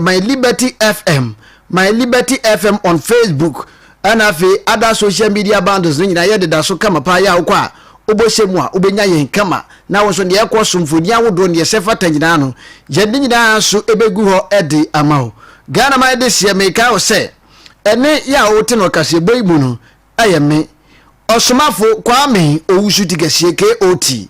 My Liberty FM, My Liberty FM on Facebook, and other social media bundles. Ni na yede da so kama pa ya ukwa. Oboshemu a obenya yen kama na wo so ne yakosomfoni awodo ne sefa tanyina no je nyina so ebegu ho ede amawo Ghana my this year make out say ene ya wote no kasebo imu no ayeme osomafo kwame owusu tigasie KOT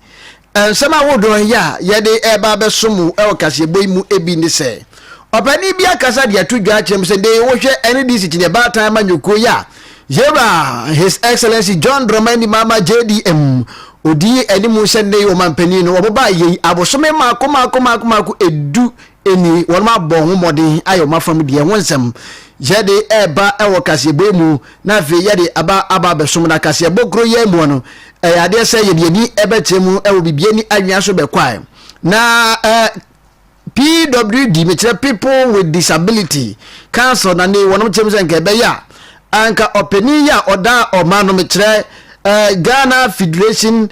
ensema wodo ya yede eba besomu e kasebo imu ebi ni se opani bia kasa dia tudwa chem se de wo hwe ene disi tine ba time anyoko ya Yeba, His Excellency John Dramani Mama JDM odi animu sende o mampani no oboba yi abosome mako edu eni wonma bo homode ayo mafam de wonsam yede eba ewo kasebo mu na fe yede aba besom na kasebo kro ye mu no ade se yede ni ebetemu ewo bibie ni anwa so bekwai na PWD metre people with disability council na ne wonom chemse nke be ya anka openi ya oda omano metre Ghana Federation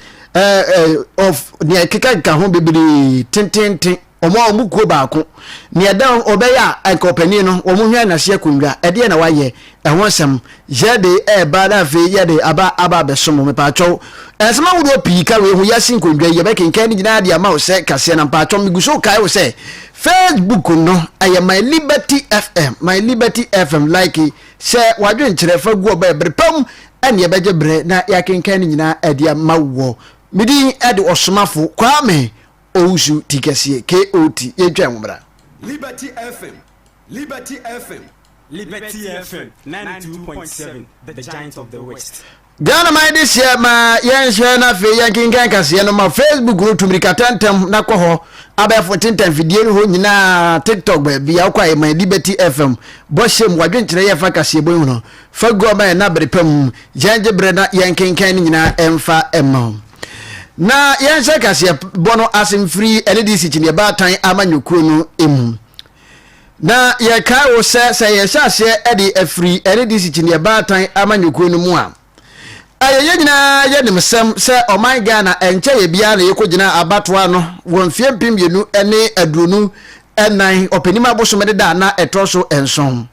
of ne keka ho bibiri tintintin omo kuo baako ne da obeya anka openi no omo hwa na hye kunwa ede na waye ehonsem jede eba na fe yede aba besom me pacho esema wudo pi ka we hu yasin kunwa ye be kenkan ni gina dia ma wo se kase na pacho miguso kai wo se Facebook no aye My Liberty FM, My Liberty FM like se wadwen kire fa gu oba ebrepam ene beje bre na yakenkan ni nyina adia mawo midi ade osomafo kwame owusu tikasie KOT yetwa mbra Liberty FM, Liberty FM, Liberty FM 92.7, the giant of the West. Ghana my this year ma yenhwe na fe yankinkan kase no ma Facebook group tumrikatantam na kɔ hɔ abɛfo tintan video ho nyina TikTok ba bia kwa My Liberty FM boshem wadwenkyere ye fa kase bo no fa go ba na berepam janje bre na yankinkan nyina emfa emma na yenhwe kase bono asemfiri LDC chine ba tan amanyukuo no emu na ye kai wo se ye hyase ede afri LDC chine ba tan amanyukuo no mu a aye nyina ye nimsem se o my Ghana enche ye bia na yekogina abatoa no wonfie mpimienu ene adronu enan openima abosomede da na etoso enson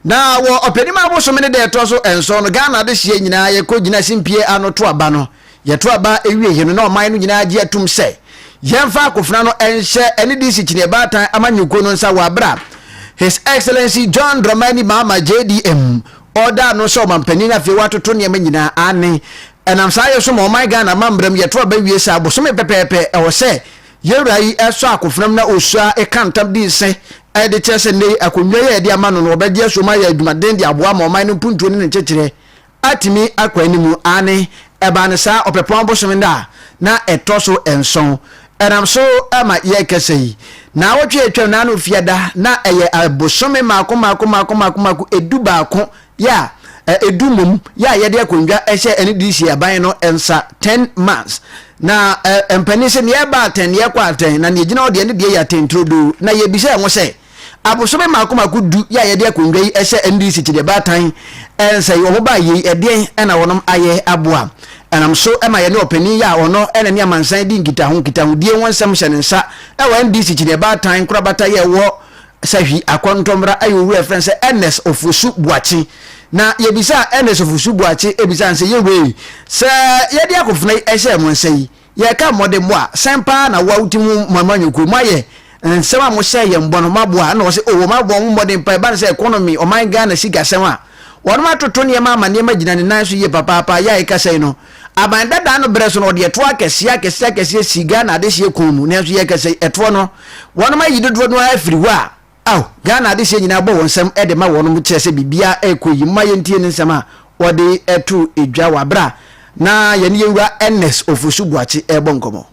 na wo openima abosomede da etoso enson no Ghana de hye nyina yekogina simpie anoto aba no yeto aba ewie he no na o my no nyina age atum se yemfa akofna no enhye ene disi chine batan amanyuko no nsa wa bra His Excellency John Dramani Mama JDM Oda no so mampani na fe watoto ne manyina ane enam saye so mo my Ghana mambram yeto ba wie sa bo so me pepepe e wo se yewrai eso akofnam na osua e kantam di se e de chese ne akonwa ye de ama no no obeje so ma ya adwumaden de aboa mo my no puntuo ne nchekire atimi akwanimu ane e ba ne sa opepon bo so me nda na etoso enson enam so ama ye kesei na wotwe etwa na no fiada na eye abosome mako edu baako ya edumum ya yede akondwa ehye ene disi aban no ensa 10 months na empanise ne ba 10 ye kwa 10 na ne gina ode ne de ya 10 trodo na ye bisa enwo se abosome mako du ya yede akondwa yi ehye ene disi chide ba 10 ensa yo mo ba yi ede ena wonom aye aboa enam so ema ye ne opani ya wono ene ne amansan di nkitaho die wonsam hye ne nsa e wa ene disi chide ba 10 kura bata ye wo sahi akontomra ayo wu reference NS ofusu buachi na yebisa NS ofusu buachi ebisa nse yewe se yedi akofuna ehye mo nsei ye ka mode mo a sempa na wawutimu mamanyuko maye nsema mo hye ye mbono maboa na wo se o mabo mo mode mpa ba se economy o my Ghana siga sema wonu matoto ne ma ne magina ne nan so ye papa ya eka sei no abanda da no breso no de to akese siga na de hye komu ne so ye kese eto no wonu ma yidodo no afiri wa Ghana de hye nyina bo wonsam ede ma wono mu kyese bibia ekoyi ma yentie ne nsama wode etu edwa wabra na ye ne yewura NS ofusu buachi ebo nkomo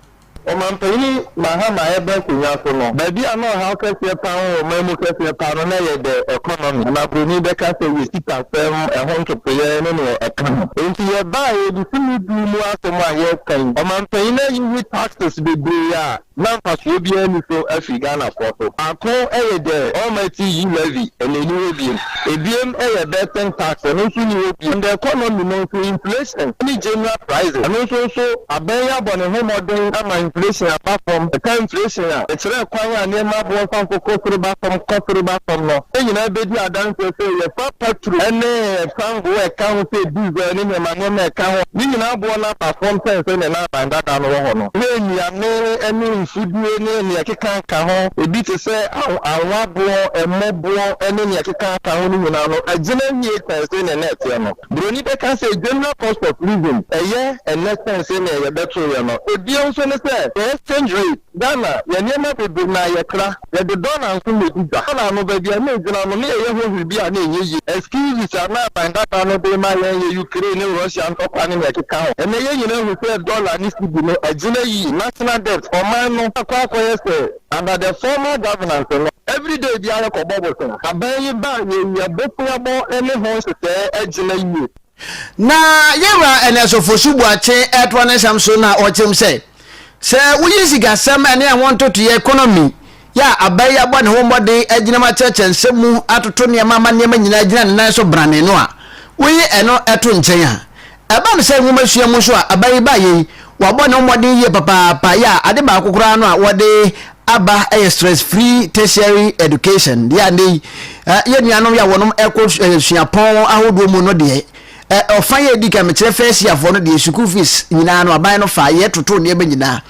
Omampani mahama ebe kunya so no baby ano ha kase pa o mamu kase pa no na ye the economy na broni be kase we sita fem ehontopoye no no economy enti ye ba ye di simi du mu asemo aye kan omampani na you taxes be ya na mpaso bi ani so afi Ghana photo ako de almighty levy enenu ebiem betting tax no so ni obi and the economy no so inflation ni general prices and so abenya bone ho modern ama inflation apart from the inflation e kire kwan ya ne ma bo fan kokoro ba from no nyina bedi adanse say ye fa petrol ene fango e kan say diesel ni me mane me kan ni nyina bo na perform say na banda da no ho no we nia ne eni fudue ne ni akeka ka ho ebi te say awabo emobo ene ni akeka ka ho ni nyina no agina ni say na net no broni be kan say general cost of living eye say na ye beto ye no ebi on so ne say exchange rate Ghana ye niema be na ye kra ye de dollar so me dida na no be bia me gina no ne ye ho bia na enye excuses na banda da no be ma ye Ukraine Russia and top ani me akeka ho ene ye nyina hu say dollar ni sibi no agina yi national debt for man no akwa say under the former governance no every day bi ara ko bobo so abayi ba ye bokuabo ene ho se agina yi na yewa ene so fosubu ache etwane samso na ochem say uyisi gasam ene wonto to economy ya abayi abo ne hombode agina ma church ensemu atoto ne mama ne nyina agina ne so brane no a uyi eno eto nchen a eba me say nwumasua mu so a abayi ba ye wabo ne hombode ye papa ya ade ba kokora no a wode aba stress free tertiary education dia nei ye nuanom ya wonom suapon ahodo mu no de ofan ye dika me kire first year for no de school fees nyina no aban no fa ye toto ne be nyina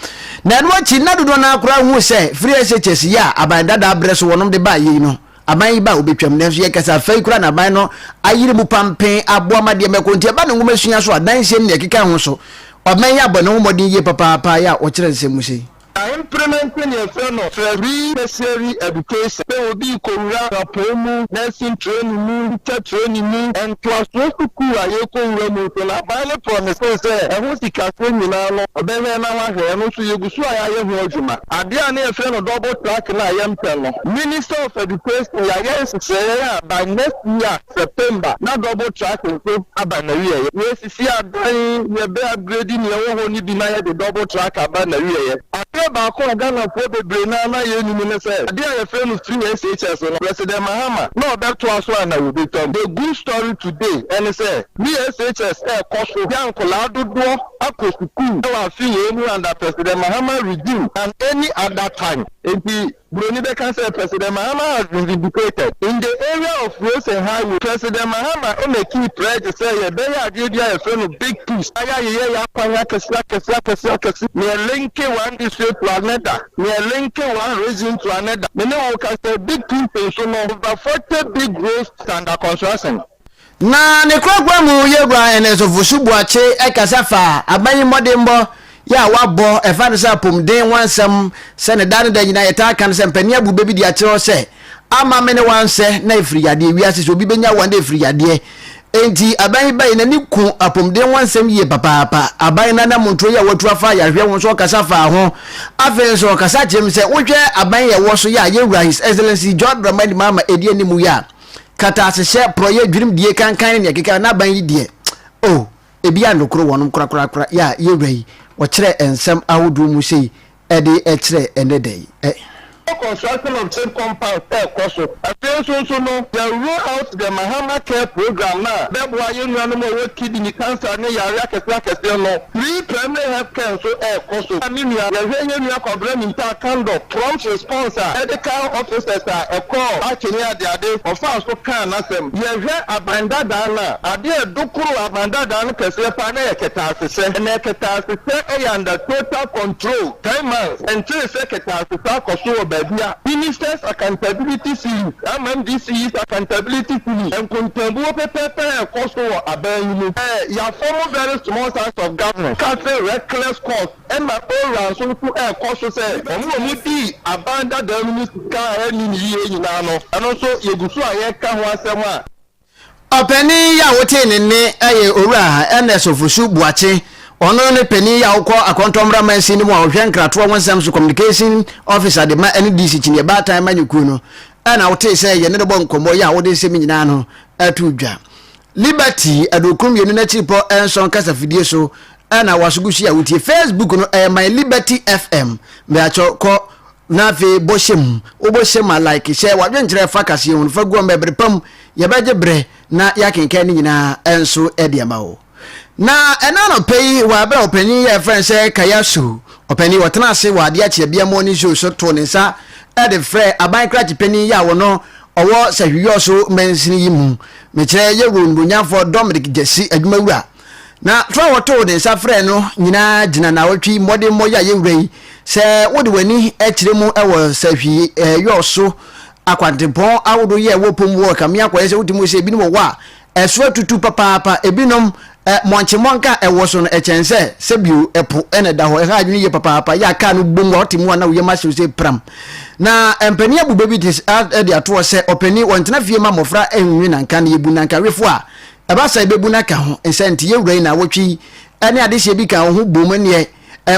na no chi na dodo na akura hu se free SHS ya aban dada breso wonom de ba ye no aban yi ba obetwam na so ye kasa fa kura na aban no ayire mu pampen aboama de mekonti ba no ngumesua so adan se ne keka ho so aban ya ba no modin ye papa ya o kire se mu sei implementing a friend of free tertiary education. They will be Korea, nursing training, teacher training, and class school. I go to la bale promise say, I want to castle Milano, a better now, and also you go so I have Rojuma. I didn't a friend of double track and I am telling. Minister of Education, yes, say by next year, September, not double track and so Abanaria. Yes, see, I'm upgrading your own, deny the double track Abanaria. Ba ko Ghana for the brain na ye nyum ne say dey a friend of 3 SHS no President Mahama no back to us one na we be talk the good story today and say me SHS cost for yan kola dodo akosukun na fi ye under President Mahama regime and any other time the Bruni Bekan said President Mahama has been vindicated. In the area of roads and highways, President Mahama on a key pledge to say, a friend of big peace. Near linking one district to another, near linking one region to another. Many can say big peace, so over 40 big roads under construction. Na ne kwagwa mu yegwa ene so fusubu ache ekasafa abayi modembo ya wabo efan sa pomden wansam se ne dan da nyina yeta kan se mpania bu bebi dia kire se ama mene wanse na efriyade wiase so bi benya wande efriyade enti abayi bayi na ni ku apomden wansam ye papa abayi na na monto ya watu afa ya hwe won so kasafa ho afen so kasa chem se wodwe abayi ye wo so ya yewura his excellency John Dramani Mama edi animu ya kata asehye proye dwirim die kankan ne keka na ban yi die oh ebi andokro wonum kura ya yewrai wo kire ensem ahodo mu sei ede e kire enedei construction of same compound cost. I feel so no they roll out the Mahama Care program now. That boy you know no kidney cancer ne yare kese no. Free primary health care so cost. Anemia the when you problem in kind of prompt response medical officers a call actually they dey of fast so can asem. Ye hwe abanda dana ade dokuru abanda dana kese pa na eketa na eketa under total control 10 months and 3 seketa koso Ministers accountability series, MMDC's accountability series, and contemporary paper cost for Aben. Your former very small size of government, cafe reckless cost, and my own ransom to air cost say, Omudi abandoned the minister in year, and also Yugusua Yaka. Openi ya wote ne aye ora ns ofusu buache ono ne peni ya ukọ akontomra mansi ni mu ahwe nkrato wonsam so communication officer de ma NDC chine ba time manyuku no ana wote say ye ne bo nkomo ya wode semi nyina no atudwa Liberty adokum yenu na chipo enson kasa fidie so ana wasugushi ya wutie Facebook no my liberty fm me acho ko na fe BECHEM oboshem like share wadwenkyere fa kase hun fa guo mebrepam ye beje bre na yakenkan ni nyina enso ediama o na ena no pei wa bra opani ye friend say Kayaso opani wotena ase wa Adeakye Abia morning show so to ne sa e de frɛ aban kra chipani ya wo no owo sahwiyo so mensini yimu me kire ye wonbunyafo Dominic Jesse adwumawura na twa woto de sa frɛ no nyina gina na wotwi mode moya ye wurei se wode wani akire mu ewo sahwi yo so akwantepon awodo ye wo pom wo kamia kwa se wotimo se ebinom wo a eso tutu papa ebinom monchemonka ewo so no echense sebio epo ene da ho ha adwene ye papa ya ka no bom wo timo na wo ye ma se pram na empani abuba bi dis de ato se opani wontena fie ma mofra enwi na nka na yebu na nka wefo a eba sa bebu na ka ho ensenti ye wurei na wotwi ene ade se bi ka ho bom ne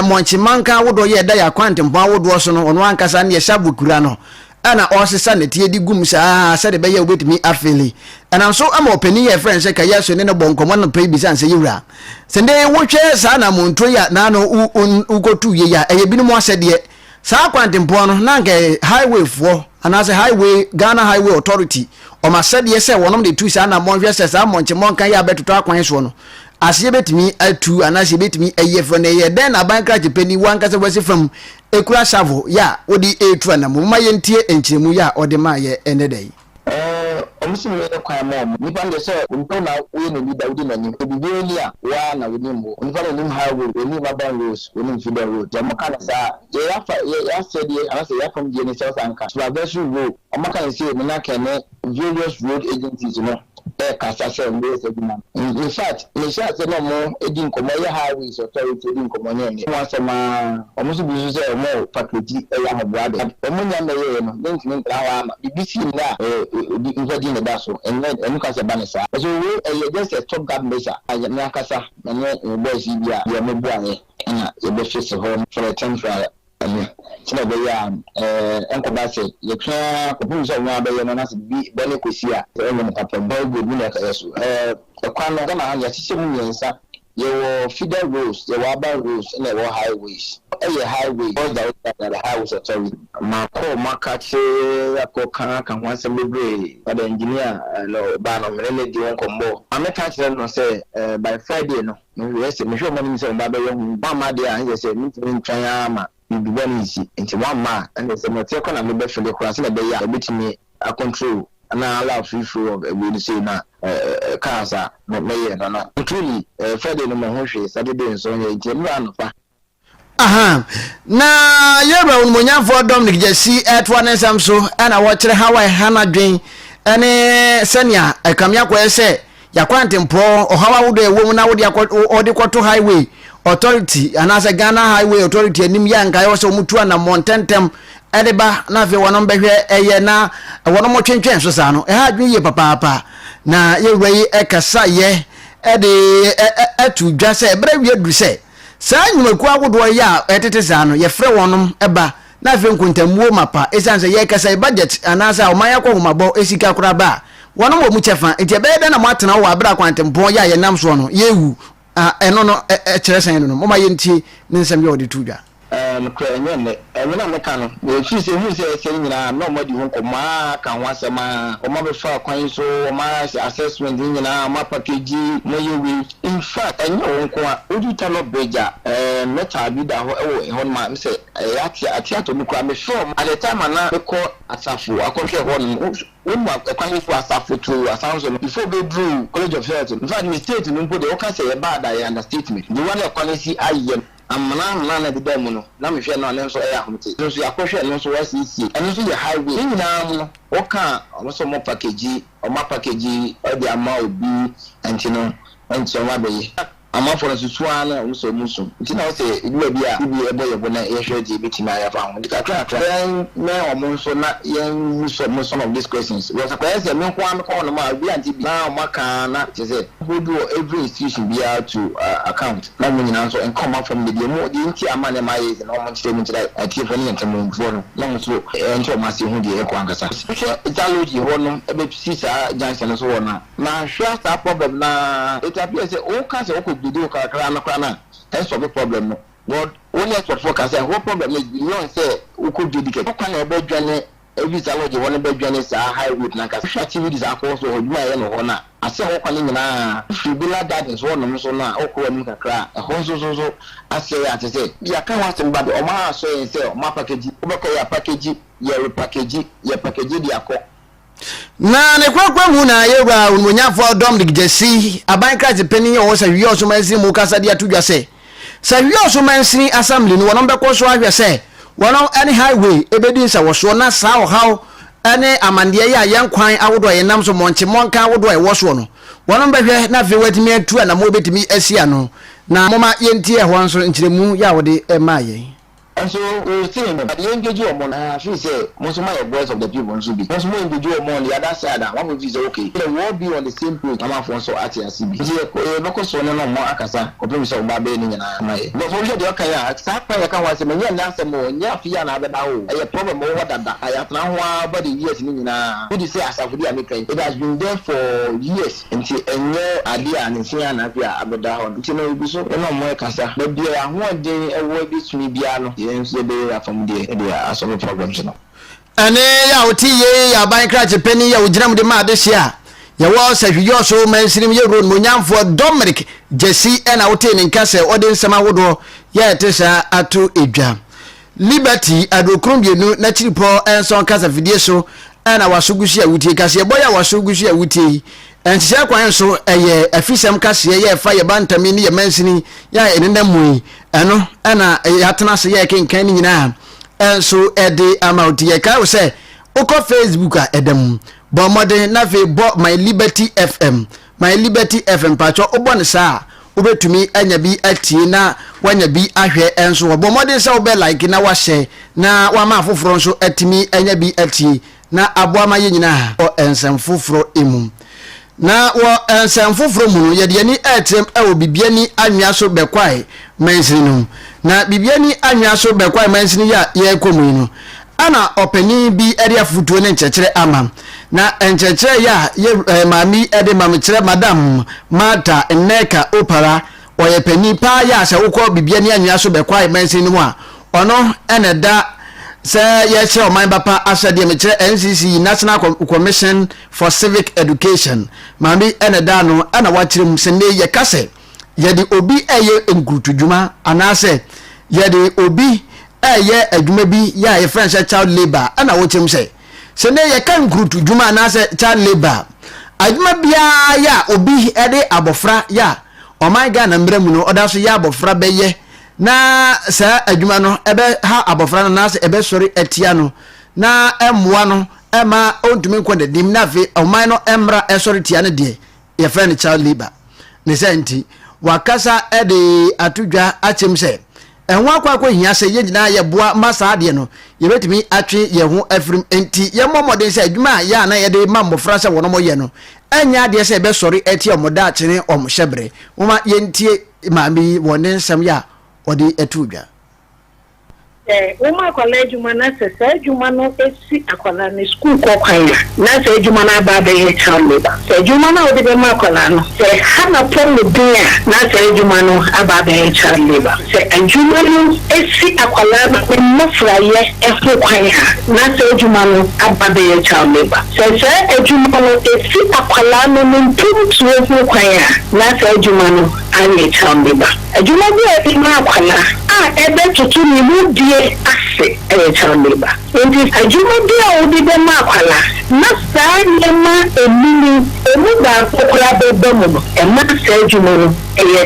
monchemanka wodo ye da ya kwantempon wodo so no ono ankasa ne ye shabukura no ana osisa ne tie di gum sa se de be ye obetimi afeli ana so ama opani ye friend se Kayaso ne no bonkomo no pay bi sanse yewura sende wotwe sa na monto ya na no ukotu ye ya eye binu mo asede sa kwantempon no na nke highway fo ana se highway Ghana Highway Authority o ma sede se wonom de tu sa na monhwe se sa monchemon kan ya betuto akwan so no asiye betimi atu anase betimi eyefo na ye den na banka chepeni wankase wasi from ekura savo ya odi etu na mo maye ntie enchiremu ya odi ma ye enedai omusimu ye kwa mo nipa nde se unto na we no leader udi na nyim ebibioli a wa na we nimbo nipa no nim highway we nim urban roads we nim federal road ya makana sa ya said ye anase ya from the NSS anka traversal road amaka se me na kene various road agencies no kasase mbe se bi na in fact no mo edin komo ye highways authority edin komo ne wasema omusu bi se mo package ya hoboade omunya na ye no ntimi nkrawa ama bibisi na invading the daso and kasa banesa so we just a top guard measure na kasa na boys bia ya mebu anye na ye be face home for a temporary china be ya enko ba se ye twa ko bu so nwa be ye no na se bi be ne kosia e mo papa boy go bi na Kayaso kwa no na ya chiche mu yensa ye wo federal roads ye wo urban roads and ye wo highways highway all the highways authority mako makache akoka kan wanse bebre but engineer no ba no mele di won kombo ameka kire no say by Friday no we say me show money say ba be hu ba ma dia he say me twan ama bibi wani isi enti wa ma and say me take na me be fele kura say be ya betimi a control na allow free flow of we say na cars are not me na truly Friday no mo hwe Saturday so ye enti me anofa aha na yeba unmonyafo Dominic Jesse etwane samso ana wokyere Hawaii hanadwen ene senia ekamya kwese yakwantempo ohawa wodo ewo na wodi odikoto highway authority anase Ghana Highway Authority anim ya nka yo so mutu na montentem edeba na fe wono behwe eye na wono mo twentwen so sa no ha dwen ye papa na ye wei ekasa ye ede etu dwa se ebra wie du se sa nyumaku awodo ya etete sa no ye frɛ wonom eba na fe nkuntamuo mapa esanse ye kasa budget anasa o manya ko humabo esika kura ba wonom wo mu chefa enti be na mo atena wo abra kwantempon ya ye nam so no yewu eno no kyerɛ san no mo ma ye ntie ne nsɛm ye odi tudwa enye na meka no we fi se hu se nyina na mo di ho koma kan wasema o ma be fa kwan so o ma assessment nyina ma package mo ye we in fact enye wo nko a odu ta no beja meta bi da ho e ho ma se atia to mi kwa me from at the time na be ko asafu akonhwe ho no wo kwan so asafu to asanso before be drew college of health in fact mistake no mpo de o ka say e bad I understatement the one e quality aye amana na de demo no na me hwe no ne so e ahomte so yakohwe no so wasisi eno so ye highway nyina no o ka o so mo package o ma package o de ama obi antino ento ma be ye ama for susuwa na o so muso ntina o se idu bi a ibi ebo yebo na ye hwe de betima ya fa ho dikakra me o mo so na ye muso some of these questions was a say me kwa me ko no ma bi anti bi na o maka na te say do every institution be out to account na mo nyina so en come from the mo di nti ama ne ma ye na o mo nti mo nti ati fo ni ntamo fo no na mo so ento ma se hu de e kwa ngasa italogy ho no e be sisa junction so na hwa sa problem na it appears say o ka se o ko bidu kakra na kwa na solve the problem no but only export for can say what problem is beyond say we could dedicate what kind of bedroom every time you want to bedroom is a high route na ka activities are also you are no hona ase ho kwani na fibula that is one no so na okwo nim kakra ho so ase ya te say ya kan wa sem bad o ma so yin say o ma package obeko ya package ya repackage ya package di akọ na ne kwakwa mu na yewa unmunyafo dom de gesi aban kraje pani o sa wi oso mansi mu kasa dia tudwa se sa wi oso mansi assembly no wono beko so ahwe se wono any highway ebedi sa wo so na sa o haw ane amande ya yenkwan awodo ye nam so monche monka awodo ye wo so no wono behwe na fe watimi atu na mo betimi asia no na moma yentie ho nso nkiremu ya wode emaye. And so we see him, but the engage your money. She say, most of my voice of the people should be. Most more engage your money. The other side, one of you is okay. They won't be on the same page. I'm for so at CB. No question, no more akasa. Open so baby in my. But for the okay, exactly. I can't watch me. Yeah, answer more. Yeah, fear na be now. I problem over that. I have now about the years in na. Who do say as of the American? It has been there for years until a new idea and see an idea about that. You know, so no more akasa. But there are one day a word between piano. From the some programs no ane ya otiye ya ban krache pani ya oginam de ma de hia ya wo sahwiyo so mansirim ye ron monyamfo Dominic Jesse ena wote ne nkase ode nsema wodo ya etesa ato edwa Liberty adokrum bienu na chiripo enso nkasa fidie so ena wasogushi awutie kase boya wasogushi awutie enhye kwan so eye afisem kase ye fa ye bantami ne ye mansini ya enenamui eno ena yatena se ye kenkan ni nyina enso ede amount ye ka wo se uko Facebook a edem bo modern na fe bo my Liberty FM pacho obone sa obetumi anya bi atie na wanya bi ahwe enso bo modern sa obe like na wa share na wa ma foforo nso atimi anya bi atie na aboama ye nyina o ensem foforo emu na wo ensem foforo mu ye de ni etem e obibiani anwa so bekwai mansinu na bibiani anwa so bekwai mansinu ya ye komu no ana opani bi area futuo ne nchekere ama na nchekere ya ye mami ede mamkire madam Mata Nneka Opara oye pani pa ya se wokọ bibiani anwa so bekwai mansinu a ono ene da se ye che o man bapa asade mekire NCC National Commission for Civic Education mami ene da no ana wakire mu se ne ye kase ye di obi eye nkutudwuma anase ye di obi eye adwuma bi ya ye friend child labor ana wochim se ne ye kan nkutudwuma anase child labor adwuma bia ya obi ede abofra ya o my God na mbremu no odaso ya abofra beye na sa adwuma no ebe ha abofra no na se ebe sori etia no na emwa no ema ontumi nkwade dim na fe o man no emra esori tia ne de ye friend child labor ne senti wakasa ede atudwa achem se enwa akwa hia se ye nyina ye boa masa ade no ye betimi atwe ye ho afrim enti ye momode se adwuma ya na ye de mamofra se wono mo ye no enya ade se ebe sori etia omoda akene omhyebre woma ye ntie maami wone nsam ya odi etudwa Uma college mana se juma no esi akola ni school ko kwanya na se juma na ba be child labor se juma na odi be ma kola no se hana pon no dia na se juma no aba be child labor se juma no esi akola na mo fraye e ho kwanya na se juma no aba be child labor se juma no esi akola no ntumtu ho kwanya na se juma no anye child labor juma bi e ma akola ebe tutu ni mu die ase child labor enti ajuma dia odi be ma akwala na sa nyema emini emu ba kokora be mu ma sa ajuma no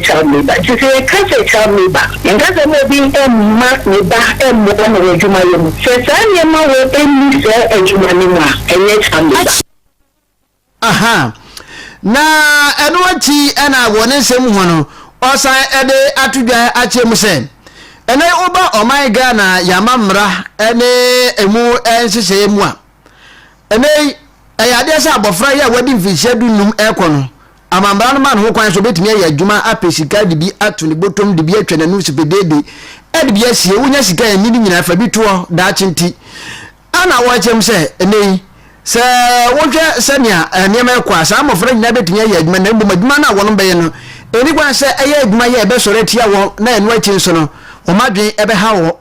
child labor tise ka se child labor nga se mo bi emma ni ba emmo na ajuma yemu se sa nyema wo emi se ajuma ni ma child labor aha na eno achi ena woni nsem ho no osan ede atudwa achemu se ene oba o my God na yamamra ene emu ensese emu a ene ayade se abofra ya wadi mfihye dunum ekono amambra no man ho kwan so betimi ya adwuma apesika de bi ato ne botom de bi atwa nanu sipedede ede bi asie wonya sika ya nini nyina fa bituo da chinti ana wachem se ene se wodwe se nia niam ekwa sa amofra nyina betimi ya adwuma na mbom adwuma na wono beye no eni kwa se eye adwuma ye ebe sore tia wo na enu achi nso no o madwen ebe ha wo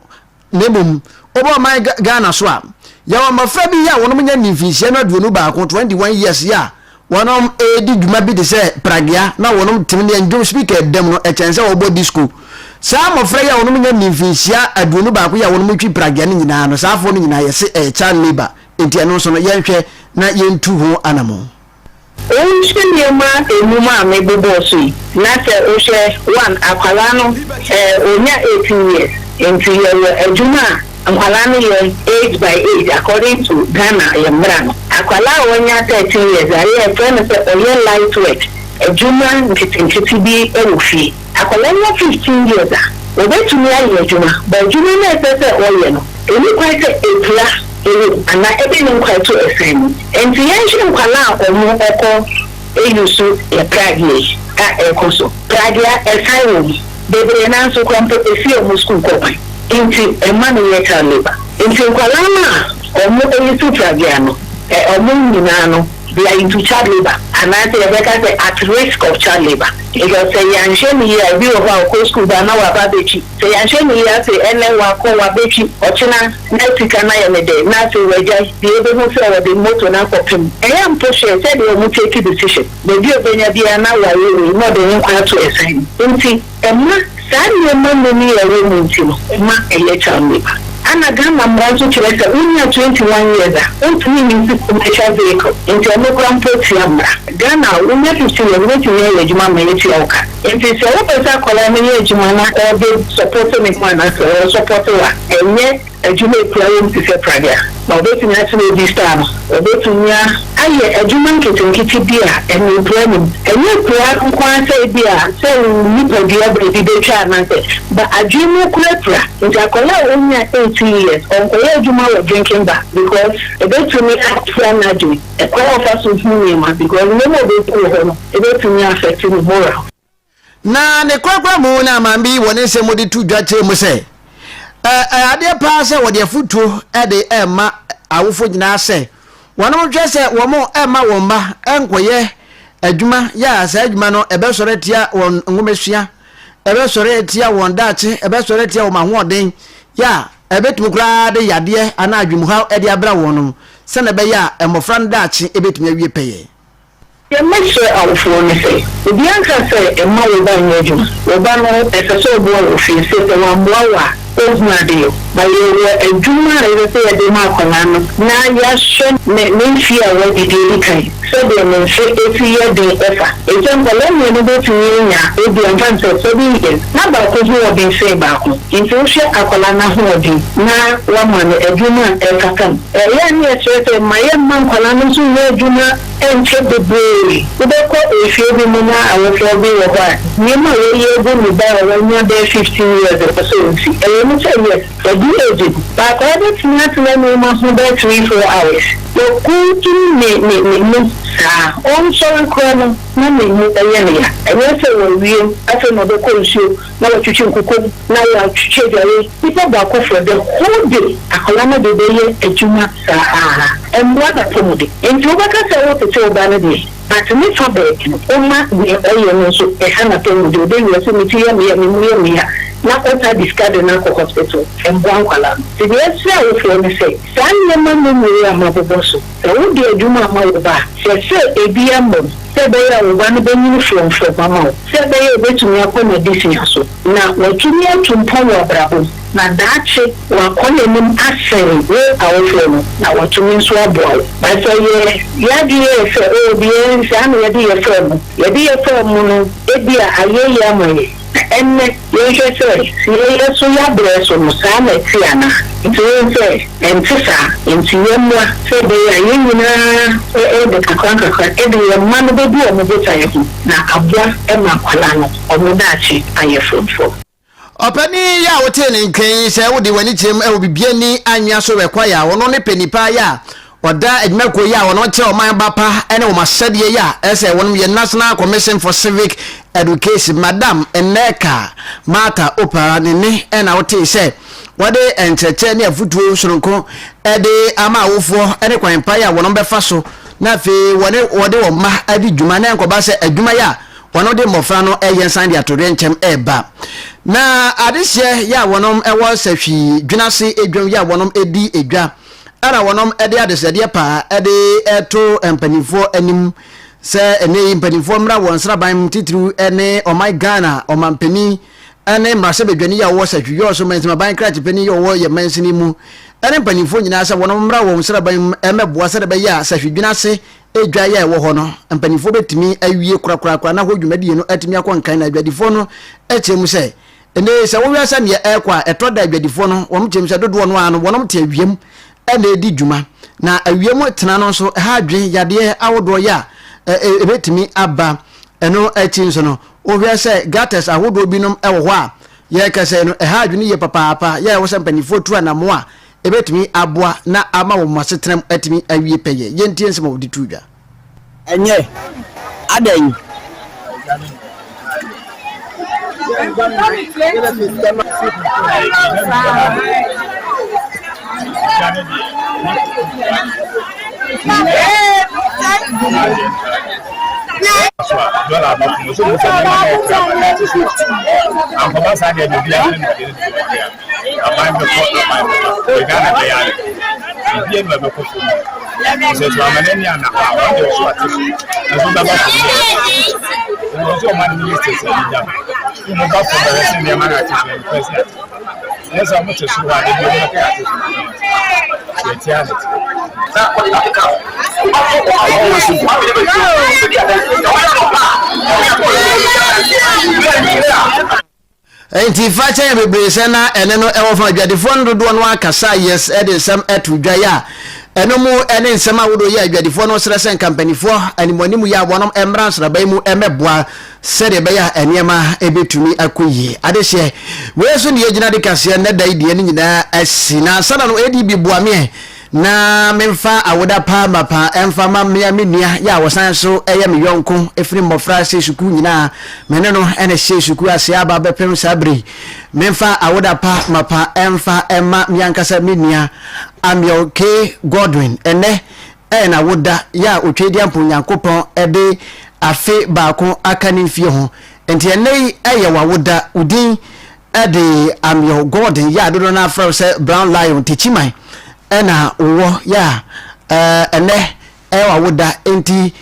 nebom obo man Ghana so a ya wo mafra bi ya wono nya nimfinsia na duonu ba ko 21 years ya wonom edi dwuma bi de se pragia na wonom timne ndom speaker dem no echense wo body school sa mafra ya wonom nya nimfinsia aduonu ba ko ya wonom twi pragia ni nyina no sa afo ni nyina ye se child labor enti eno so no yenhwe na yentu ho anamo Onshema emuma mebebosi na se ohye one akwala no onya 18 years into your ejuma akwala no ye age by age according to Ghana yemra no akwala onya 13 years are friend say oye lightweight ejuma nkiti bi ewofi akwala no 15 years obetumi aye ejuma but ejuma na se oye no eni kwai se epla ana ebe ni nkwato efeni enti yenhwe nkwala omo eko eyusu e pragie a ekoso pragia esayo bebe na so kwampo efi omo school ko enti emanu ye kaleba enti nkwala na omo eyusu pragia no omo nyina no they are into child labor and I say they at risk of child labor because say yansheni here bi over ko school ba na wa ba bechi say yansheni here say ene wa ko wa bechi ochina na tika na ye de na say weja bi ebe mo say the motor na kopim am push say they mo take decision the bi obenya bia na wa ye no de nkwa to assign nti emma sari emma ni ye we nti no emma eye child labor ana gama mwanzo chileka unya 21 years ontumi ni commercial vehicle into no grand program Ghana unya 15 years ni ye juma manyeti oka enti se wo pesa kola ni ye juma na obe support me kwa na support wa enye ejuma plan ti se praga na obe na se di star obe tunya aye ejuma nkiti bia eni plan enye plan kwa se bia se ni prodia be de twa na se ba ajuma kura enti akola unya 18 years on ejuma we drinking back because ebe tumi after na do e kwa ofa so fun because no mo be ko no ebe tumi affect me moral na ne kwakwa mu na mambi woni se modi tu dwache mu se ade pa se wode afutuo ede ema awofo nyina se wono twa se wo mo ema wo mba enkoye adwuma ya sa adwuma no ebe sore tia won ngomesua ebe sore tia won dache ebe sore tia wo mahoden ya ebetum kura de yade ana adwum ha ede abra wonum se na be ya emofra dache ebetum awie peye ye meshe awfo ni se obi anka se emma wo ba nyejum wo ba no ese so bo wo fi se te wa mwa Osnadio, by a Juma, I say a demarcano. Now, yes, ne fear what it is. So they may say every year they offer. Example, let me go to Yina, it be advanced so be it. Not about who have been say back. In social Acolana Hodi, now one a Juma and Kakan. A young year said, my young man Colana to wear Juma and check the brewery. The Boko, if you be Mona, I will feel be a bar. Nima, you're going to buy when you're there 15 years or so. Yes, for the age, but I don't not let me must about 3-4 hours. You couldn't me, sir. On sorry, Colonel, no, and yes, we after another course, now what you could now you are to people back for the whole day. A column of the day, a juma, and what a comedy. And to back us, I want to tell Banady. But to me, for bed, Oma, we are also a Hanaton, the day we are so me. Na ota discard na ko hospital embwan kwala ti be sia wo fo me say san nyama no mu ya maboboso e wo de adwuma ma wo ba se ebi ambo se be ya wo ba no be nyini from mama se be ya betumi akọ medicine aso na watumi atumpa wo brabo na dache wa kole nim asere we awofo no na watumi nso aboa ba so ye ya di ye se o bi en se am ye di ye form no ebi a aye ya moye enne ye se so ya breso musana tiana nti entisa yemwa se be ya yina de kakranka de yemma no be bi o mo bota yehu na abua e makwala no o mo dachi ayefofo opani ya wote ne nkan se wode wani chem e obibia ni anwa so rekwa ya wono ne penipa ya oda adwumako ya wono che o man bapa ene wo masade ya ese wono ye National Commission for Civic Education Madam Eneka Mata Opara ne ena wote se wade encheche ne afutuo soronko ede ama awofo ene kwanpa ya wono befa so na fe wode wo ma adi dwuma na enkoba se adwuma ya wono de mofra no eye san de atore nchem eba na adehye ya wonom ewo sahwi dwunase edwom ya wonom edi edwa ara wonom ede adesede pa ede eto empanifo anim se ene empanifo mra won sraban titru ene oh my Ghana o mampani ene mrase bedwani ya wo sahwi yo so mensima ban kra tipani yo wo ye mansini mu ene empanifo nyina se wonom mra won sraban emeboa se de be ya sahwi dwunase edwa ya ewo ho no empanifo betimi awie kura na ho dwumadie no atimi akonkan na adwadifo no echemu se ene se wo wiasa ne ekwa etoda adwadifo no wom chemu se dodo no ano wonom te awiem ene edi dwuma na awiem tena no so ha adwe yade awodo ya ebetimi aba eno echi so no wo wiasa gates awodo binom ewo ho a ye kase no ha adwe ne ye papa ya wo se empanifo tu na mo a ebetimi aboa na ama wo masetrem atimi awie peye yentie nsema wodi tudwa enye adan enti fache bebrese na ene no ewo fa adwadefo ndodo no akasa yes ede nsem etudwa ya eno mu ene nsem awodo ya adwadefo no sresen kampanifo animonimu ya wonom emran srabai mu emeboa sede be ya eniema ebetumi akoyi adehye weso ne yegina de kase na daidie ni nyina asina sana no edi bibuame na memfa awoda pa mapa emfa mamia menia ya wosan so eye me yonko efiri mofra se suku nyina mene no ene se suku ase aba bepem sabri memfa awoda pa mapa emfa emma miankasa menia amyoke Godwin ene na woda ya otwedi ampon yankopon ede afe baako akani fie ho enti ene eye wawoda udin ede amyo Godwin ya dodo na afro se Brown Lion tichiman ena wo ya ene ewa woda enti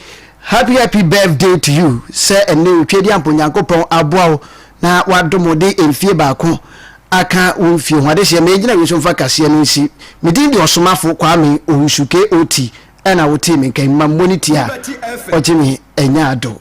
happy birthday to you se ene twedi amponyankopon aboa na wadomode enfie baako aka wonfie ho ade se me gina yeso mfa kase no nsi medin de osomafo kwame owusuke oti ena wote me kan mammoniti a otimi enya ado